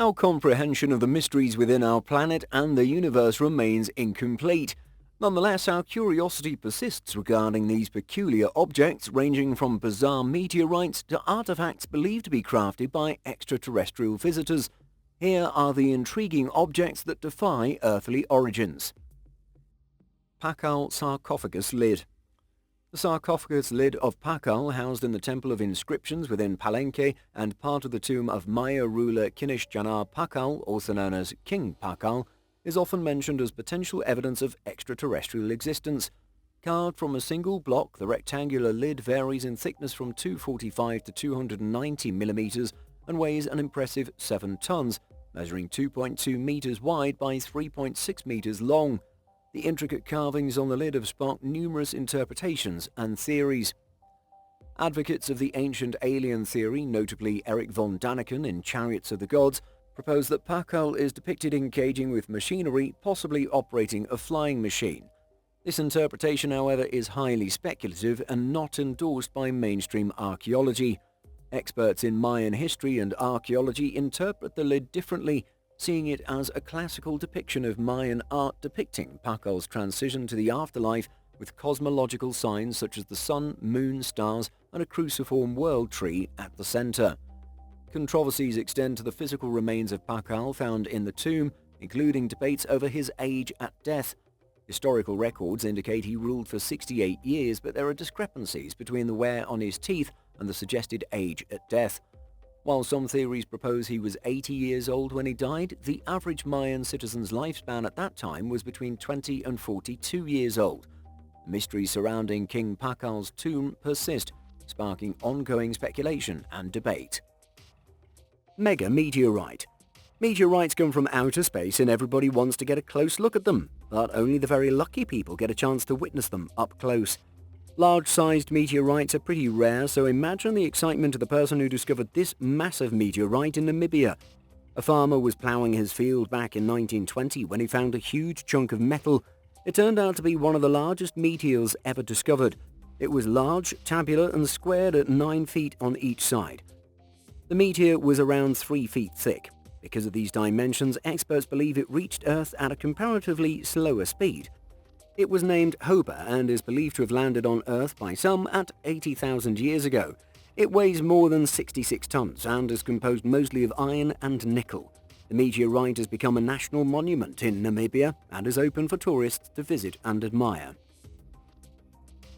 Our comprehension of the mysteries within our planet and the universe remains incomplete. Nonetheless, our curiosity persists regarding these peculiar objects, ranging from bizarre meteorites to artifacts believed to be crafted by extraterrestrial visitors. Here are the intriguing objects that defy earthly origins. Pakal sarcophagus lid. The sarcophagus lid of Pakal, housed in the Temple of Inscriptions within Palenque and part of the tomb of Maya ruler Kinish-Janar Pakal, also known as King Pakal, is often mentioned as potential evidence of extraterrestrial existence. Carved from a single block, the rectangular lid varies in thickness from 245 to 290 millimeters and weighs an impressive 7 tons, measuring 2.2 meters wide by 3.6 meters long. The intricate carvings on the lid have sparked numerous interpretations and theories. Advocates of the ancient alien theory, notably Eric von Daniken in Chariots of the Gods, propose that Pakal is depicted engaging with machinery, possibly operating a flying machine. This interpretation, however, is highly speculative and not endorsed by mainstream archaeology. Experts in Mayan history and archaeology interpret the lid differently, seeing it as a classical depiction of Mayan art depicting Pakal's transition to the afterlife with cosmological signs such as the sun, moon, stars, and a cruciform world tree at the center. Controversies extend to the physical remains of Pakal found in the tomb, including debates over his age at death. Historical records indicate he ruled for 68 years, but there are discrepancies between the wear on his teeth and the suggested age at death. While some theories propose he was 80 years old when he died, the average Mayan citizen's lifespan at that time was between 20 and 42 years old. The mysteries surrounding King Pakal's tomb persist, sparking ongoing speculation and debate. Mega meteorite. Meteorites come from outer space and everybody wants to get a close look at them, but only the very lucky people get a chance to witness them up close. Large-sized meteorites are pretty rare, so imagine the excitement of the person who discovered this massive meteorite in Namibia. A farmer was ploughing his field back in 1920 when he found a huge chunk of metal. It turned out to be one of the largest meteors ever discovered. It was large, tabular, and squared at 9 feet on each side. The meteor was around 3 feet thick. Because of these dimensions, experts believe it reached Earth at a comparatively slower speed. It was named Hoba and is believed to have landed on Earth by some at 80,000 years ago. It weighs more than 66 tons and is composed mostly of iron and nickel. The meteorite has become a national monument in Namibia and is open for tourists to visit and admire.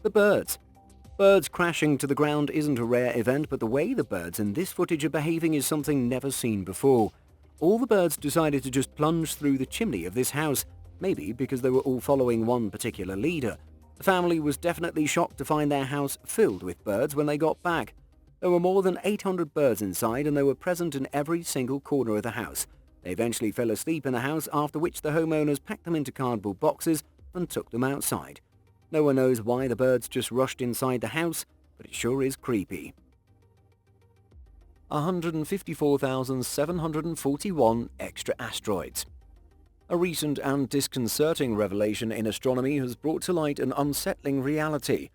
The birds. Birds crashing to the ground isn't a rare event, but the way the birds in this footage are behaving is something never seen before. All the birds decided to just plunge through the chimney of this house, maybe because they were all following one particular leader. The family was definitely shocked to find their house filled with birds when they got back. There were more than 800 birds inside and they were present in every single corner of the house. They eventually fell asleep in the house, after which the homeowners packed them into cardboard boxes and took them outside. No one knows why the birds just rushed inside the house, but it sure is creepy. 154,741 extra asteroids. A recent and disconcerting revelation in astronomy has brought to light an unsettling reality.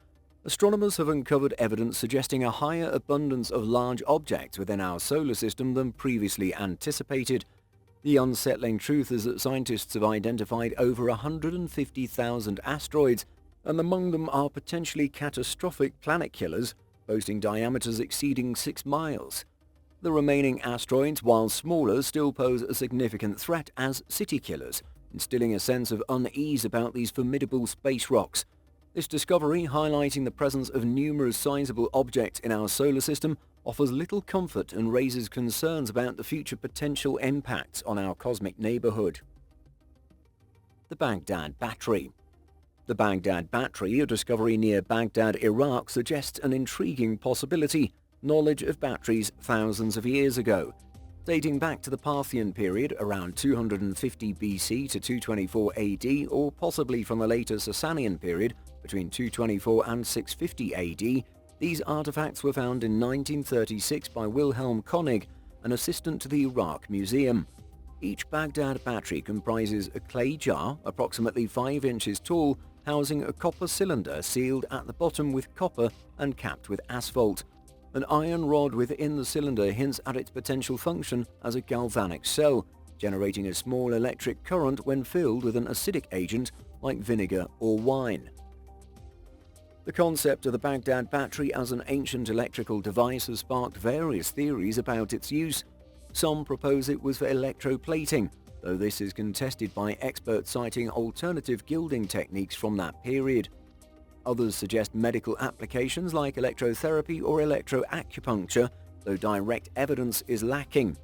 Astronomers have uncovered evidence suggesting a higher abundance of large objects within our solar system than previously anticipated. The unsettling truth is that scientists have identified over 150,000 asteroids, and among them are potentially catastrophic planet killers, boasting diameters exceeding 6 miles. The remaining asteroids, while smaller, still pose a significant threat as city killers, instilling a sense of unease about these formidable space rocks. This discovery, highlighting the presence of numerous sizable objects in our solar system, offers little comfort and raises concerns about the future potential impacts on our cosmic neighborhood. The Baghdad Battery. The Baghdad Battery, a discovery near Baghdad, Iraq, suggests an intriguing possibility: knowledge of batteries thousands of years ago. Dating back to the Parthian period, around 250 BC to 224 AD, or possibly from the later Sasanian period, between 224 and 650 AD, these artifacts were found in 1936 by Wilhelm Koenig, an assistant to the Iraq Museum. Each Baghdad battery comprises a clay jar, approximately 5 inches tall, housing a copper cylinder sealed at the bottom with copper and capped with asphalt. An iron rod within the cylinder hints at its potential function as a galvanic cell, generating a small electric current when filled with an acidic agent like vinegar or wine. The concept of the Baghdad battery as an ancient electrical device has sparked various theories about its use. Some propose it was for electroplating, though this is contested by experts citing alternative gilding techniques from that period. Others suggest medical applications like electrotherapy or electroacupuncture, though direct evidence is lacking.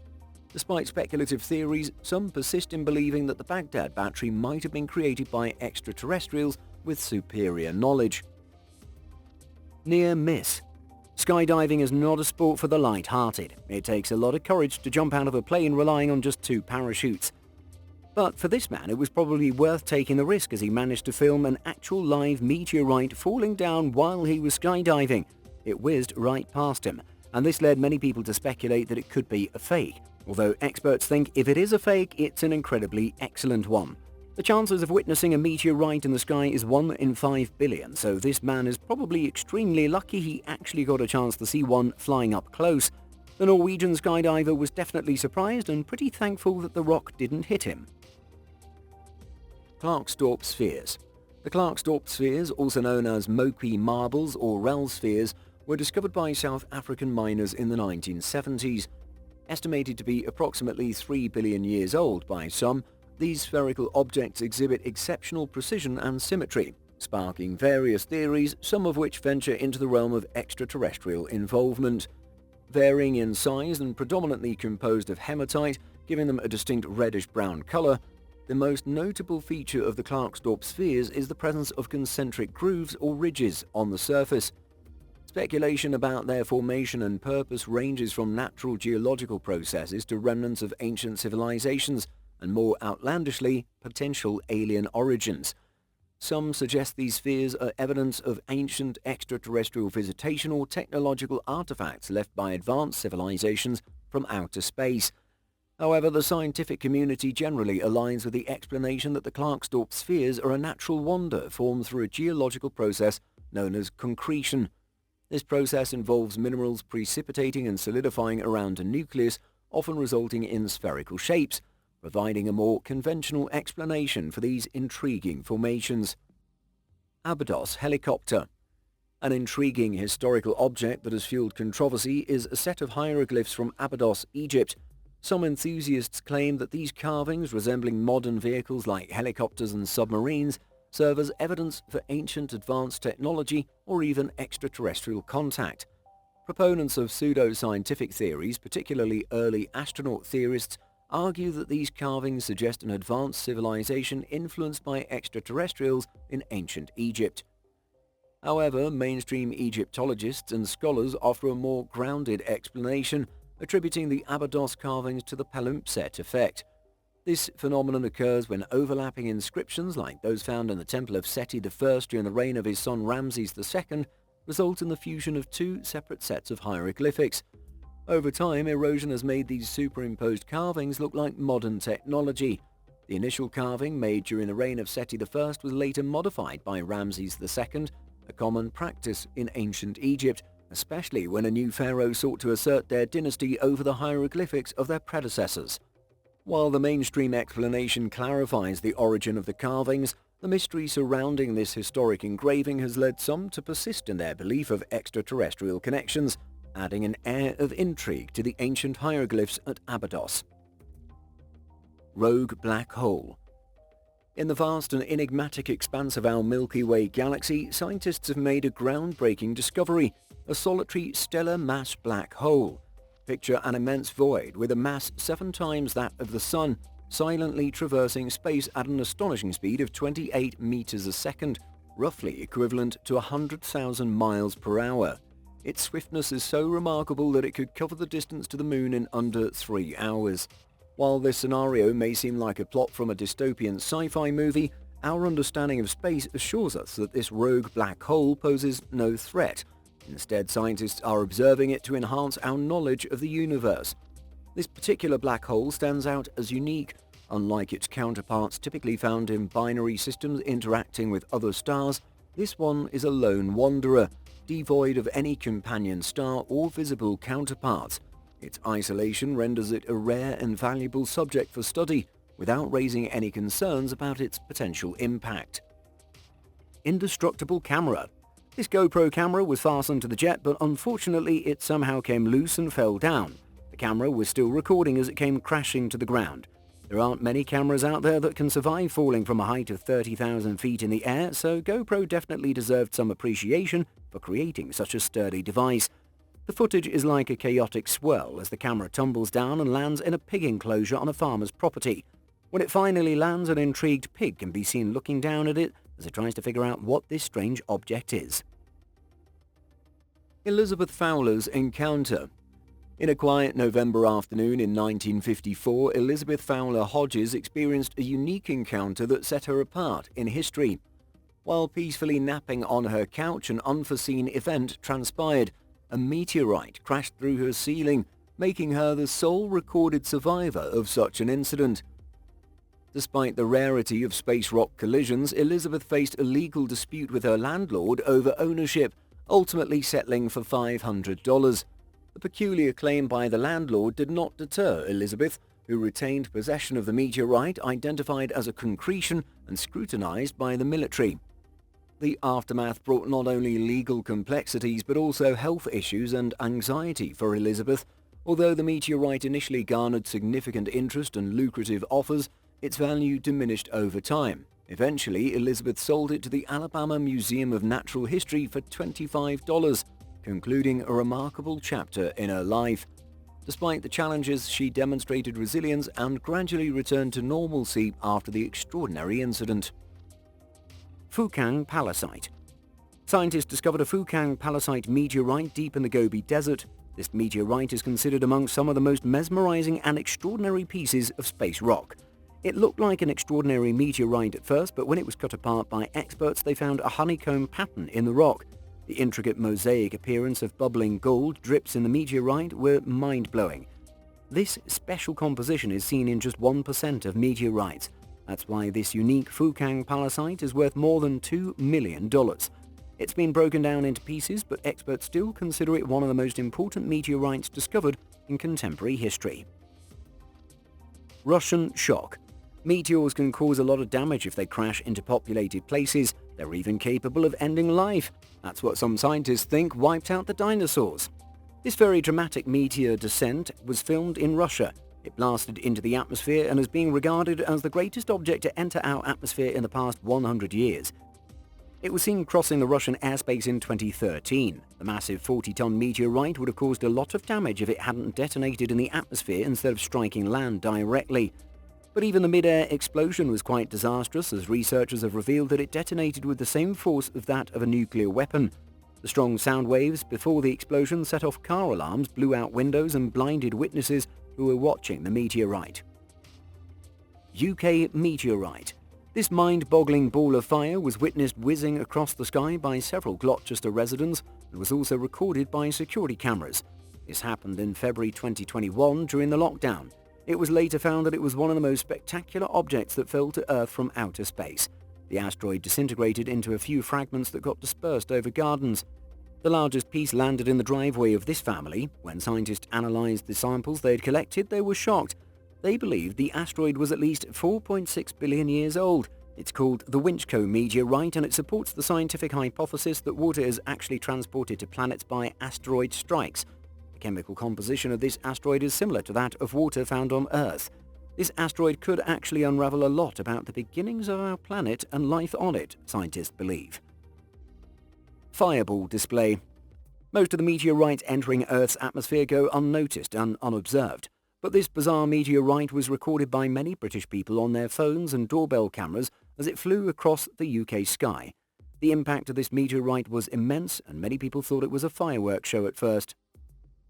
Despite speculative theories, some persist in believing that the Baghdad battery might have been created by extraterrestrials with superior knowledge. Near miss. Skydiving is not a sport for the light-hearted. It takes a lot of courage to jump out of a plane relying on just 2 parachutes. But for this man, it was probably worth taking the risk as he managed to film an actual live meteorite falling down while he was skydiving. It whizzed right past him, and this led many people to speculate that it could be a fake. Although experts think if it is a fake, it's an incredibly excellent one. The chances of witnessing a meteorite in the sky is 1 in 5 billion, so this man is probably extremely lucky he actually got a chance to see one flying up close. The Norwegian skydiver was definitely surprised and pretty thankful that the rock didn't hit him. Klerksdorp spheres. The Klerksdorp spheres, also known as Moqui marbles or Rel spheres, were discovered by South African miners in the 1970s. Estimated to be approximately 3 billion years old by some, these spherical objects exhibit exceptional precision and symmetry, sparking various theories, some of which venture into the realm of extraterrestrial involvement. Varying in size and predominantly composed of hematite, giving them a distinct reddish-brown color, the most notable feature of the Klerksdorp spheres is the presence of concentric grooves or ridges on the surface. Speculation about their formation and purpose ranges from natural geological processes to remnants of ancient civilizations, and more outlandishly, potential alien origins. Some suggest these spheres are evidence of ancient extraterrestrial visitation or technological artifacts left by advanced civilizations from outer space. However, the scientific community generally aligns with the explanation that the Klerksdorp spheres are a natural wonder formed through a geological process known as concretion. This process involves minerals precipitating and solidifying around a nucleus, often resulting in spherical shapes, providing a more conventional explanation for these intriguing formations. Abydos helicopter. An intriguing historical object that has fueled controversy is a set of hieroglyphs from Abydos, Egypt. Some enthusiasts claim that these carvings, resembling modern vehicles like helicopters and submarines, serve as evidence for ancient advanced technology or even extraterrestrial contact. Proponents of pseudo-scientific theories, particularly early astronaut theorists, argue that these carvings suggest an advanced civilization influenced by extraterrestrials in ancient Egypt. However, mainstream Egyptologists and scholars offer a more grounded explanation, attributing the Abydos carvings to the palimpsest effect. This phenomenon occurs when overlapping inscriptions like those found in the temple of Seti I during the reign of his son Ramses II result in the fusion of 2 separate sets of hieroglyphics. Over time, erosion has made these superimposed carvings look like modern technology. The initial carving, made during the reign of Seti I, was later modified by Ramses II, a common practice in ancient Egypt, especially when a new pharaoh sought to assert their dynasty over the hieroglyphics of their predecessors. While the mainstream explanation clarifies the origin of the carvings, the mystery surrounding this historic engraving has led some to persist in their belief of extraterrestrial connections, adding an air of intrigue to the ancient hieroglyphs at Abydos. Rogue black hole. In the vast and enigmatic expanse of our Milky Way galaxy, scientists have made a groundbreaking discovery: a solitary stellar mass black hole. Picture an immense void with a mass 7 times that of the Sun, silently traversing space at an astonishing speed of 28 meters a second, roughly equivalent to 100,000 miles per hour. Its swiftness is so remarkable that it could cover the distance to the Moon in under 3 hours. While this scenario may seem like a plot from a dystopian sci-fi movie, our understanding of space assures us that this rogue black hole poses no threat. Instead, scientists are observing it to enhance our knowledge of the universe. This particular black hole stands out as unique. Unlike its counterparts typically found in binary systems interacting with other stars, this one is a lone wanderer. devoid of any companion star or visible counterparts. Its isolation renders it a rare and valuable subject for study, without raising any concerns about its potential impact. Indestructible camera. This GoPro camera was fastened to the jet, but unfortunately it somehow came loose and fell down. The camera was still recording as it came crashing to the ground. There aren't many cameras out there that can survive falling from a height of 30,000 feet in the air, so GoPro definitely deserved some appreciation for creating such a sturdy device. The footage is like a chaotic swirl as the camera tumbles down and lands in a pig enclosure on a farmer's property. When it finally lands, an intrigued pig can be seen looking down at it as it tries to figure out what this strange object is. Elizabeth Fowler's encounter. In a quiet November afternoon in 1954, Elizabeth Fowler Hodges experienced a unique encounter that set her apart in history. While peacefully napping on her couch, an unforeseen event transpired. A meteorite crashed through her ceiling, making her the sole recorded survivor of such an incident. Despite the rarity of space rock collisions, Elizabeth faced a legal dispute with her landlord over ownership, ultimately settling for $500. The peculiar claim by the landlord did not deter Elizabeth, who retained possession of the meteorite identified as a concretion and scrutinized by the military. The aftermath brought not only legal complexities but also health issues and anxiety for Elizabeth. Although the meteorite initially garnered significant interest and lucrative offers, its value diminished over time. Eventually, Elizabeth sold it to the Alabama Museum of Natural History for $25. Concluding a remarkable chapter in her life. Despite the challenges, she demonstrated resilience and gradually returned to normalcy after the extraordinary incident. Fukang Palisite. Scientists discovered a Fukang Palisite meteorite deep in the Gobi Desert. This meteorite is considered among some of the most mesmerizing and extraordinary pieces of space rock. It looked like an extraordinary meteorite at first, but when it was cut apart by experts, they found a honeycomb pattern in the rock. The intricate mosaic appearance of bubbling gold drips in the meteorite were mind-blowing. This special composition is seen in just 1% of meteorites. That's why this unique Fukang Palisite is worth more than $2 million. It's been broken down into pieces, but experts still consider it one of the most important meteorites discovered in contemporary history. Russian shock. Meteors can cause a lot of damage if they crash into populated places. They're even capable of ending life. That's what some scientists think wiped out the dinosaurs. This very dramatic meteor descent was filmed in Russia. It blasted into the atmosphere and is being regarded as the greatest object to enter our atmosphere in the past 100 years. It was seen crossing the Russian airspace in 2013. The massive 40-ton meteorite would have caused a lot of damage if it hadn't detonated in the atmosphere instead of striking land directly. But even the mid-air explosion was quite disastrous, as researchers have revealed that it detonated with the same force of that of a nuclear weapon. The strong sound waves before the explosion set off car alarms, blew out windows and blinded witnesses who were watching the meteorite. UK meteorite. This mind-boggling ball of fire was witnessed whizzing across the sky by several Gloucester residents and was also recorded by security cameras. This happened in February 2021 during the lockdown. It was later found that it was one of the most spectacular objects that fell to Earth from outer space. The asteroid disintegrated into a few fragments that got dispersed over gardens. The largest piece landed in the driveway of this family. When scientists analyzed the samples they had collected, they were shocked. They believed the asteroid was at least 4.6 billion years old. It's called the Winchco meteorite, and it supports the scientific hypothesis that water is actually transported to planets by asteroid strikes. The chemical composition of this asteroid is similar to that of water found on Earth. This asteroid could actually unravel a lot about the beginnings of our planet and life on it, scientists believe. Fireball display. Most of the meteorites entering Earth's atmosphere go unnoticed and unobserved, but this bizarre meteorite was recorded by many British people on their phones and doorbell cameras as it flew across the UK sky. The impact of this meteorite was immense, and many people thought it was a fireworks show at first.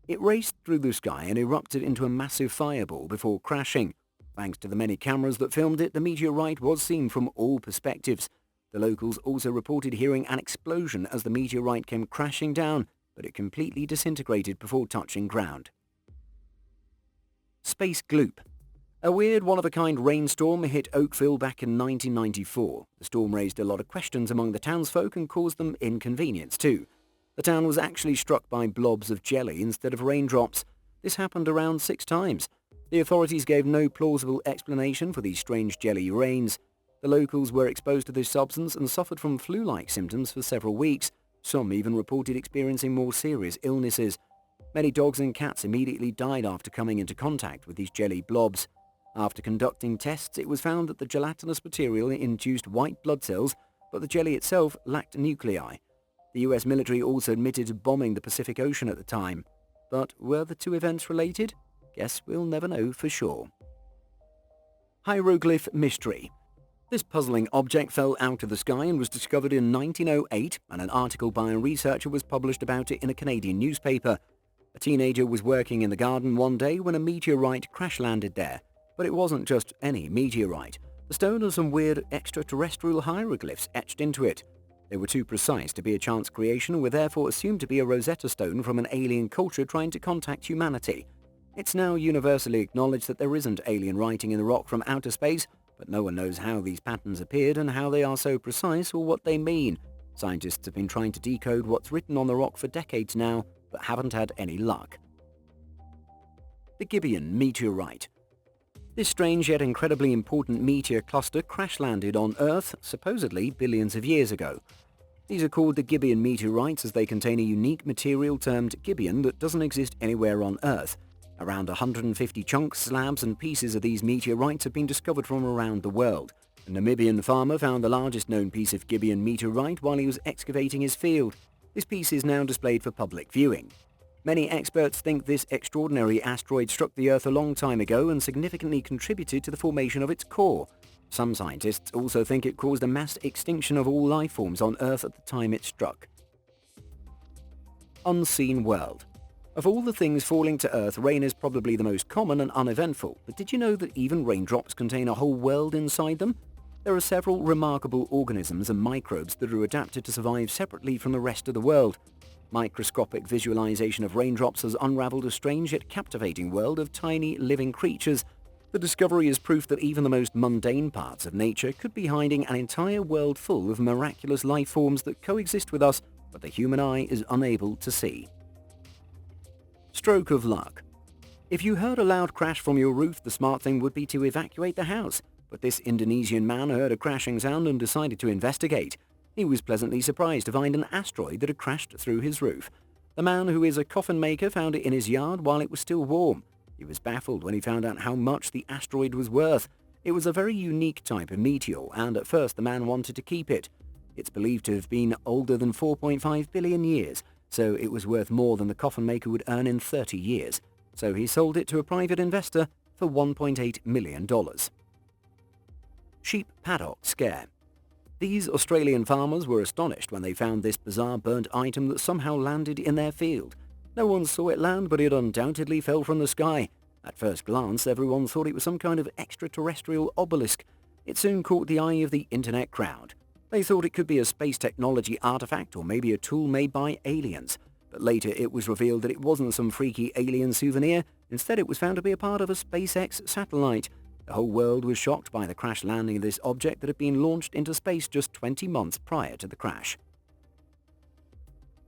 It raced through the sky and erupted into a massive fireball before crashing. Thanks to the many cameras that filmed it, the meteorite was seen from all perspectives. The locals also reported hearing an explosion as the meteorite came crashing down, but it completely disintegrated before touching ground. Space gloop. A weird one-of-a-kind rainstorm hit Oakville back in 1994. The storm raised a lot of questions among the townsfolk and caused them inconvenience too. The town was actually struck by blobs of jelly instead of raindrops. This happened around 6 times. The authorities gave no plausible explanation for these strange jelly rains. The locals were exposed to this substance and suffered from flu-like symptoms for several weeks. Some even reported experiencing more serious illnesses. Many dogs and cats immediately died after coming into contact with these jelly blobs. After conducting tests, it was found that the gelatinous material induced white blood cells, but the jelly itself lacked nuclei. The US military also admitted to bombing the Pacific Ocean at the time. But were the two events related? Guess we'll never know for sure. Hieroglyph mystery. This puzzling object fell out of the sky and was discovered in 1908, and an article by a researcher was published about it in a Canadian newspaper. A teenager was working in the garden one day when a meteorite crash-landed there. But it wasn't just any meteorite. The stone had some weird extraterrestrial hieroglyphs etched into it. They were too precise to be a chance creation and were therefore assumed to be a Rosetta Stone from an alien culture trying to contact humanity. It's now universally acknowledged that there isn't alien writing in the rock from outer space, but no one knows how these patterns appeared and how they are so precise or what they mean. Scientists have been trying to decode what's written on the rock for decades now, but haven't had any luck. The Gibeon meteorite. This strange yet incredibly important meteor cluster crash-landed on Earth, supposedly billions of years ago. These are called the Gibeon meteorites as they contain a unique material termed Gibeon that doesn't exist anywhere on Earth. Around 150 chunks, slabs and pieces of these meteorites have been discovered from around the world. A Namibian farmer found the largest known piece of Gibeon meteorite while he was excavating his field. This piece is now displayed for public viewing. Many experts think this extraordinary asteroid struck the Earth a long time ago and significantly contributed to the formation of its core. Some scientists also think it caused a mass extinction of all life forms on Earth at the time it struck. Unseen world. Of all the things falling to Earth, rain is probably the most common and uneventful, but did you know that even raindrops contain a whole world inside them? There are several remarkable organisms and microbes that are adapted to survive separately from the rest of the world. Microscopic visualization of raindrops has unraveled a strange yet captivating world of tiny living creatures. The discovery is proof that even the most mundane parts of nature could be hiding an entire world full of miraculous life forms that coexist with us, but the human eye is unable to see. Stroke of luck. If you heard a loud crash from your roof, the smart thing would be to evacuate the house. But this Indonesian man heard a crashing sound and decided to investigate. He was pleasantly surprised to find an asteroid that had crashed through his roof. The man, who is a coffin maker, found it in his yard while it was still warm. He was baffled when he found out how much the asteroid was worth. It was a very unique type of meteor, and at first the man wanted to keep it. It's believed to have been older than 4.5 billion years, so it was worth more than the coffin maker would earn in 30 years. So he sold it to a private investor for $1.8 million. Sheep paddock scare. These Australian farmers were astonished when they found this bizarre burnt item that somehow landed in their field. No one saw it land, but it undoubtedly fell from the sky. At first glance, everyone thought it was some kind of extraterrestrial obelisk. It soon caught the eye of the internet crowd. They thought it could be a space technology artifact or maybe a tool made by aliens. But later it was revealed that it wasn't some freaky alien souvenir. Instead, it was found to be a part of a SpaceX satellite. The whole world was shocked by the crash landing of this object that had been launched into space just 20 months prior to the crash.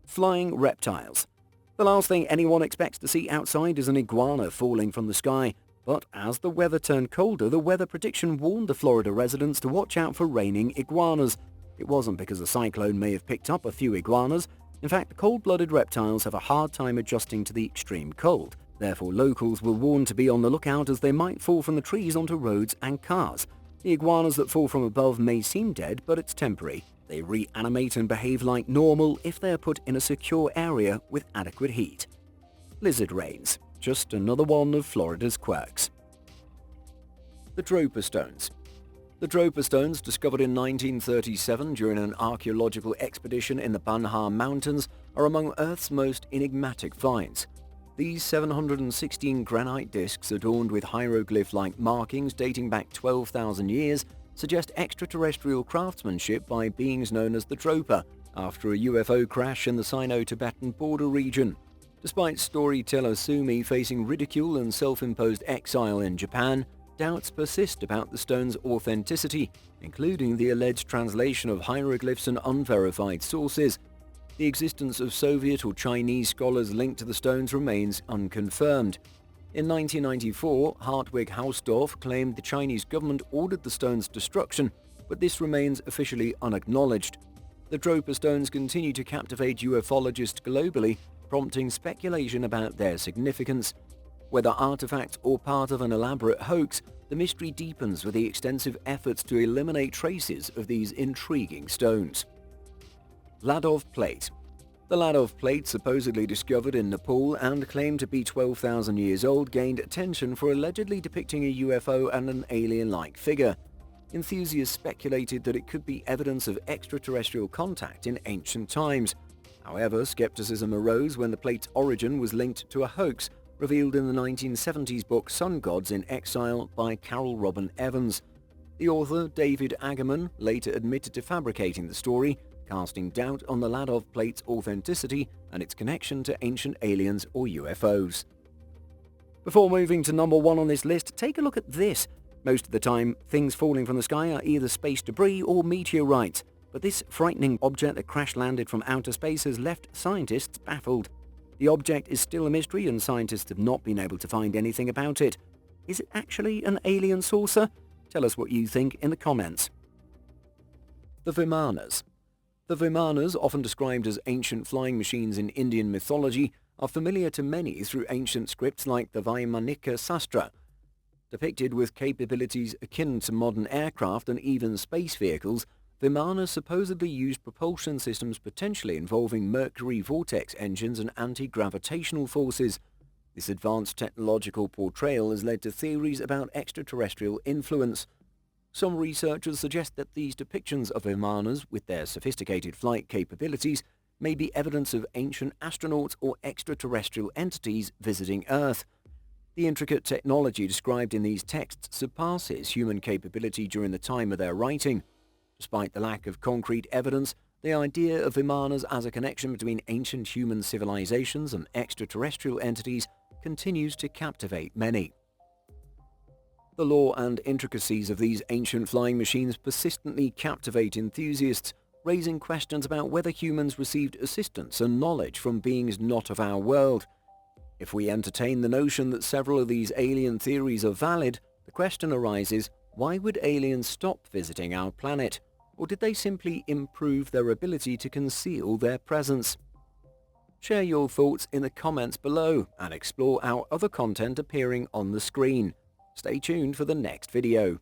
Flying reptiles. The last thing anyone expects to see outside is an iguana falling from the sky. But as the weather turned colder, the weather prediction warned the Florida residents to watch out for raining iguanas. It wasn't because the cyclone may have picked up a few iguanas. In fact, cold-blooded reptiles have a hard time adjusting to the extreme cold. Therefore, locals were warned to be on the lookout as they might fall from the trees onto roads and cars. The iguanas that fall from above may seem dead, but it's temporary. They reanimate and behave like normal if they are put in a secure area with adequate heat. Lizard rains. Just another one of Florida's quirks. The Dropa stones. The Dropa stones, discovered in 1937 during an archaeological expedition in the Banhar Mountains, are among Earth's most enigmatic finds. These 716 granite discs, adorned with hieroglyph-like markings dating back 12,000 years, suggest extraterrestrial craftsmanship by beings known as the Dropa, after a UFO crash in the Sino-Tibetan border region. Despite storyteller Sumi facing ridicule and self-imposed exile in Japan, doubts persist about the stone's authenticity, including the alleged translation of hieroglyphs and unverified sources. The existence of Soviet or Chinese scholars linked to the stones remains unconfirmed. In 1994, Hartwig Hausdorff claimed the Chinese government ordered the stones' destruction, but this remains officially unacknowledged. The Dropa stones continue to captivate ufologists globally, prompting speculation about their significance. Whether artifacts or part of an elaborate hoax, the mystery deepens with the extensive efforts to eliminate traces of these intriguing stones. Lolladoff Plate. The Lolladoff plate, supposedly discovered in Nepal and claimed to be 12,000 years old, gained attention for allegedly depicting a UFO and an alien-like figure. Enthusiasts speculated that it could be evidence of extraterrestrial contact in ancient times. However, skepticism arose when the plate's origin was linked to a hoax revealed in the 1970s book Sun Gods in Exile by Carol Robin Evans. The author, David Agerman, later admitted to fabricating the story, casting doubt on the Lolladoff plate's authenticity and its connection to ancient aliens or UFOs. Before moving to number 1 on this list, take a look at this. Most of the time, things falling from the sky are either space debris or meteorites, but this frightening object that crash-landed from outer space has left scientists baffled. The object is still a mystery and scientists have not been able to find anything about it. Is it actually an alien saucer? Tell us what you think in the comments. The Vimanas. The Vimanas, often described as ancient flying machines in Indian mythology, are familiar to many through ancient scripts like the Vaimanika Sastra. Depicted with capabilities akin to modern aircraft and even space vehicles, Vimanas supposedly used propulsion systems potentially involving mercury vortex engines and anti-gravitational forces. This advanced technological portrayal has led to theories about extraterrestrial influence. Some researchers suggest that these depictions of Vimanas, with their sophisticated flight capabilities, may be evidence of ancient astronauts or extraterrestrial entities visiting Earth. The intricate technology described in these texts surpasses human capability during the time of their writing. Despite the lack of concrete evidence, the idea of Vimanas as a connection between ancient human civilizations and extraterrestrial entities continues to captivate many. The lore and intricacies of these ancient flying machines persistently captivate enthusiasts, raising questions about whether humans received assistance and knowledge from beings not of our world. If we entertain the notion that several of these alien theories are valid, the question arises, why would aliens stop visiting our planet? Or did they simply improve their ability to conceal their presence? Share your thoughts in the comments below and explore our other content appearing on the screen. Stay tuned for the next video.